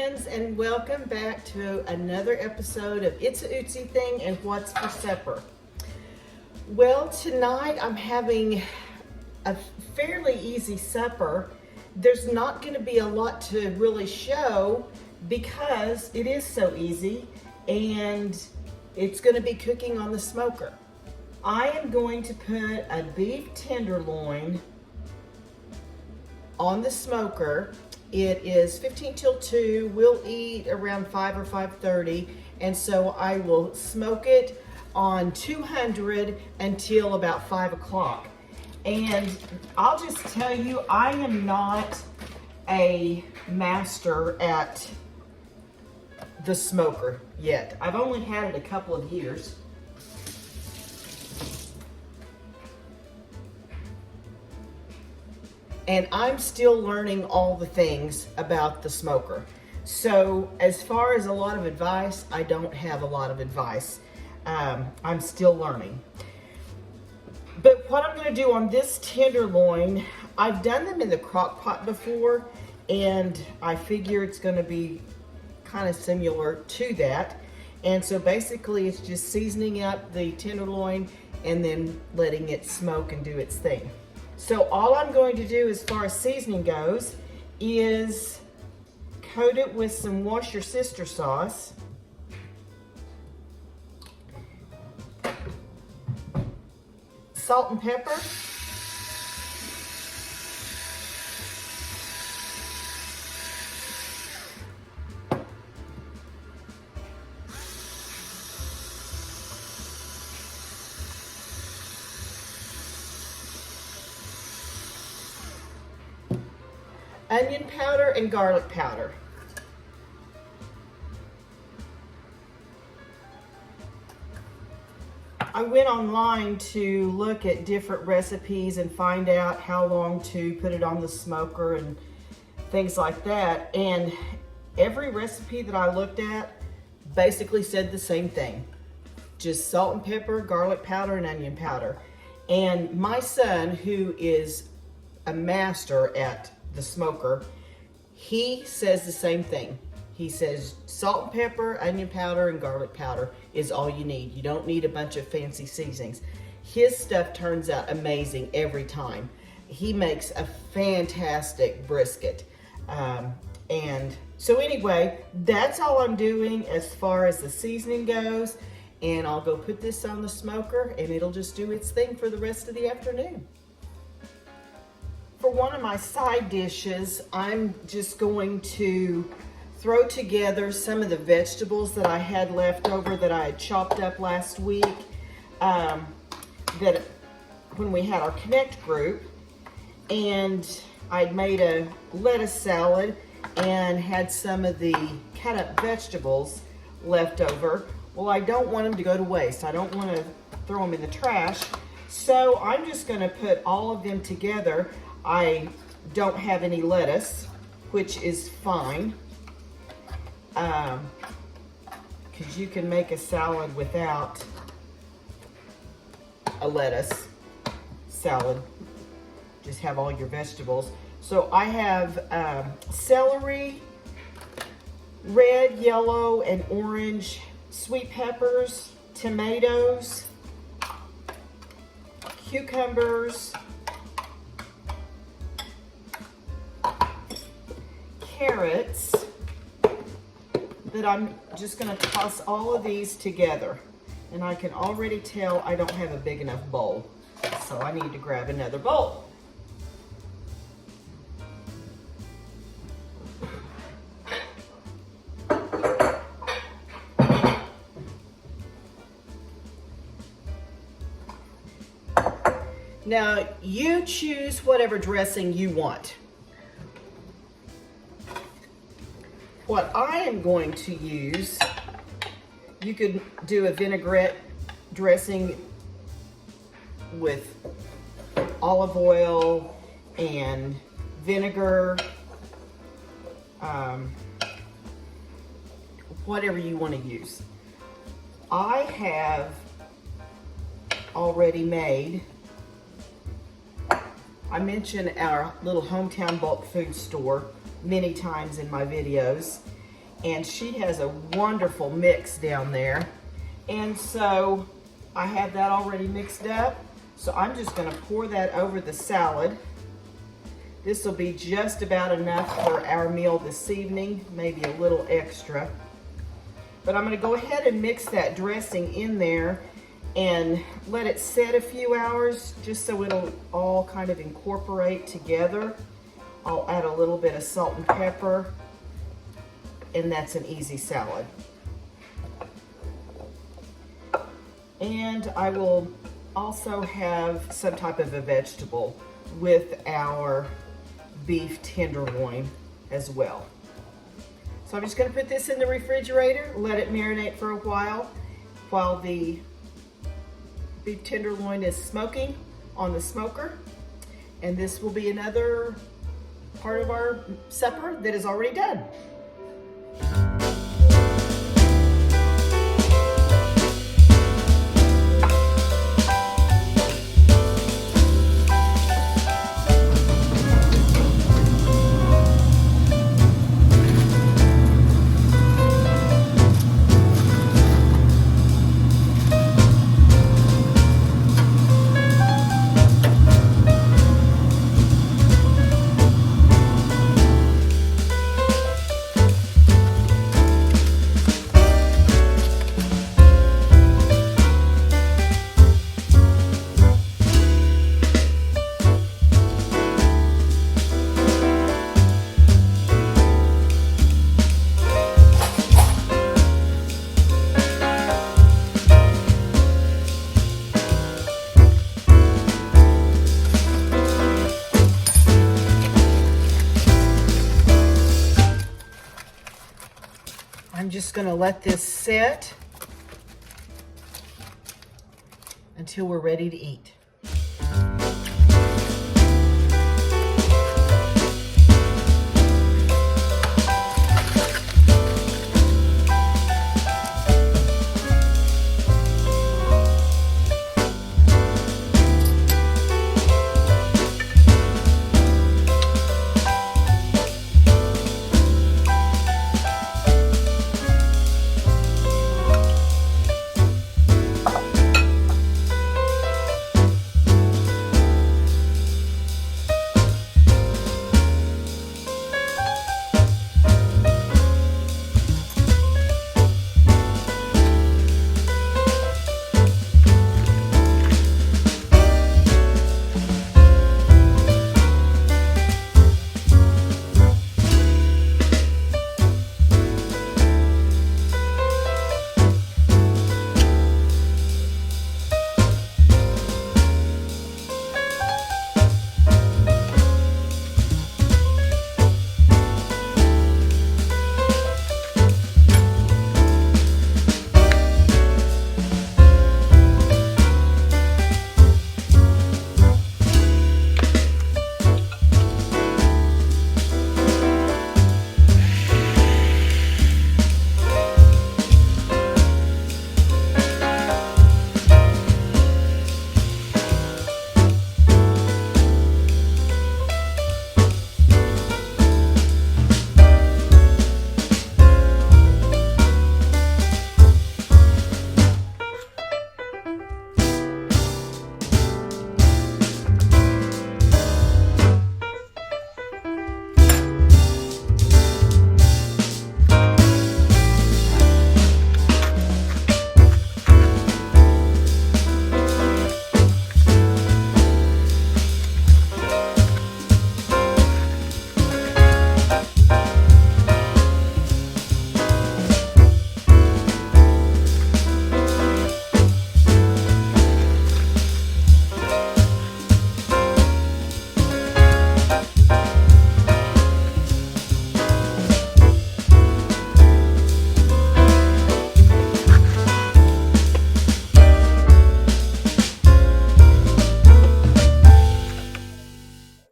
friends, and welcome back to another episode of It's a Ootsy Thing and What's for Supper. Well, tonight I'm having a fairly easy supper. There's not going to be a lot to really show because it is so easy, and it's going to be cooking on the smoker. I am going to put a beef tenderloin on the smoker. It is 15 till 2. We'll eat around 5 or 5:30, and so I will smoke it on 200 until about 5 o'clock. And I'll just tell you, I am not a master at the smoker yet. I've only had it a couple of years. And I'm still learning all the things about the smoker. So as far as a lot of advice, I don't have a lot of advice. I'm still learning. But what I'm going to do on this tenderloin, I've done them in the crock pot before, and I figure it's going to be kind of similar to that. And so basically it's just seasoning up the tenderloin and then letting it smoke and do its thing. So all I'm going to do as far as seasoning goes is coat it with some Wash Your Sister sauce. Salt and pepper. Onion powder and garlic powder. I went online to look at different recipes and find out how long to put it on the smoker and things like that. And every recipe that I looked at basically said the same thing. Just salt and pepper, garlic powder, and onion powder. And my son, who is a master at the smoker, he says the same thing. He says salt and pepper, onion powder, and garlic powder is all you need. You don't need a bunch of fancy seasonings. His stuff turns out amazing every time. He makes a fantastic brisket. And so anyway, that's all I'm doing as far as the seasoning goes. And I'll go put this on the smoker and it'll just do its thing for the rest of the afternoon. For one of my side dishes, I'm just going to throw together some of the vegetables that I had left over that I had chopped up last week, that when we had our Connect group, and I'd made a lettuce salad and had some of the cut up vegetables left over. Well, I don't want them to go to waste. I don't want to throw them in the trash. So I'm just going to put all of them together. I don't have any lettuce, which is fine, because you can make a salad without a lettuce salad. Just have all your vegetables. So I have celery, red, yellow, and orange sweet peppers, tomatoes, cucumbers, carrots, that I'm just going to toss all of these together. And I can already tell I don't have a big enough bowl, so I need to grab another bowl. Now you choose whatever dressing you want. What I am going to use, you could do a vinaigrette dressing with olive oil and vinegar, whatever you want to use. I have already made, I mentioned our little hometown bulk food store many times in my videos. and she has a wonderful mix down there. And so I have that already mixed up. So I'm just gonna pour that over the salad. This will be just about enough for our meal this evening, maybe a little extra. But I'm gonna go ahead and mix that dressing in there and let it set a few hours just so it'll all kind of incorporate together. I'll add a little bit of salt and pepper, and that's an easy salad. And I will also have some type of a vegetable with our beef tenderloin as well. So I'm just going to put this in the refrigerator, let it marinate for a while the beef tenderloin is smoking on the smoker. And this will be another part of our supper that is already done. I'm just going to let this sit until we're ready to eat.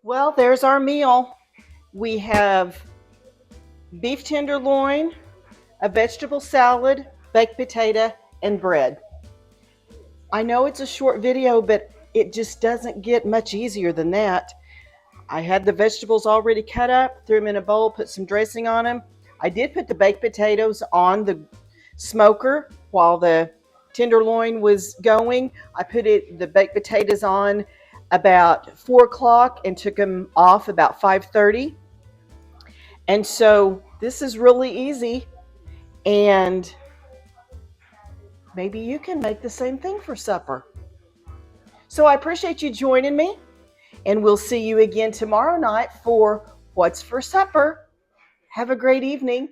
Well, there's our meal. We have beef tenderloin, a vegetable salad, baked potato, and bread. I know it's a short video, but it just doesn't get much easier than that. I had the vegetables already cut up, threw them in a bowl, put some dressing on them. I did put the baked potatoes on the smoker while the tenderloin was going. I put the baked potatoes on about 4 o'clock and took them off about 5:30. And so this is really easy, and maybe you can make the same thing for supper. So I appreciate you joining me, and we'll see you again tomorrow night for What's for Supper. Have a great evening.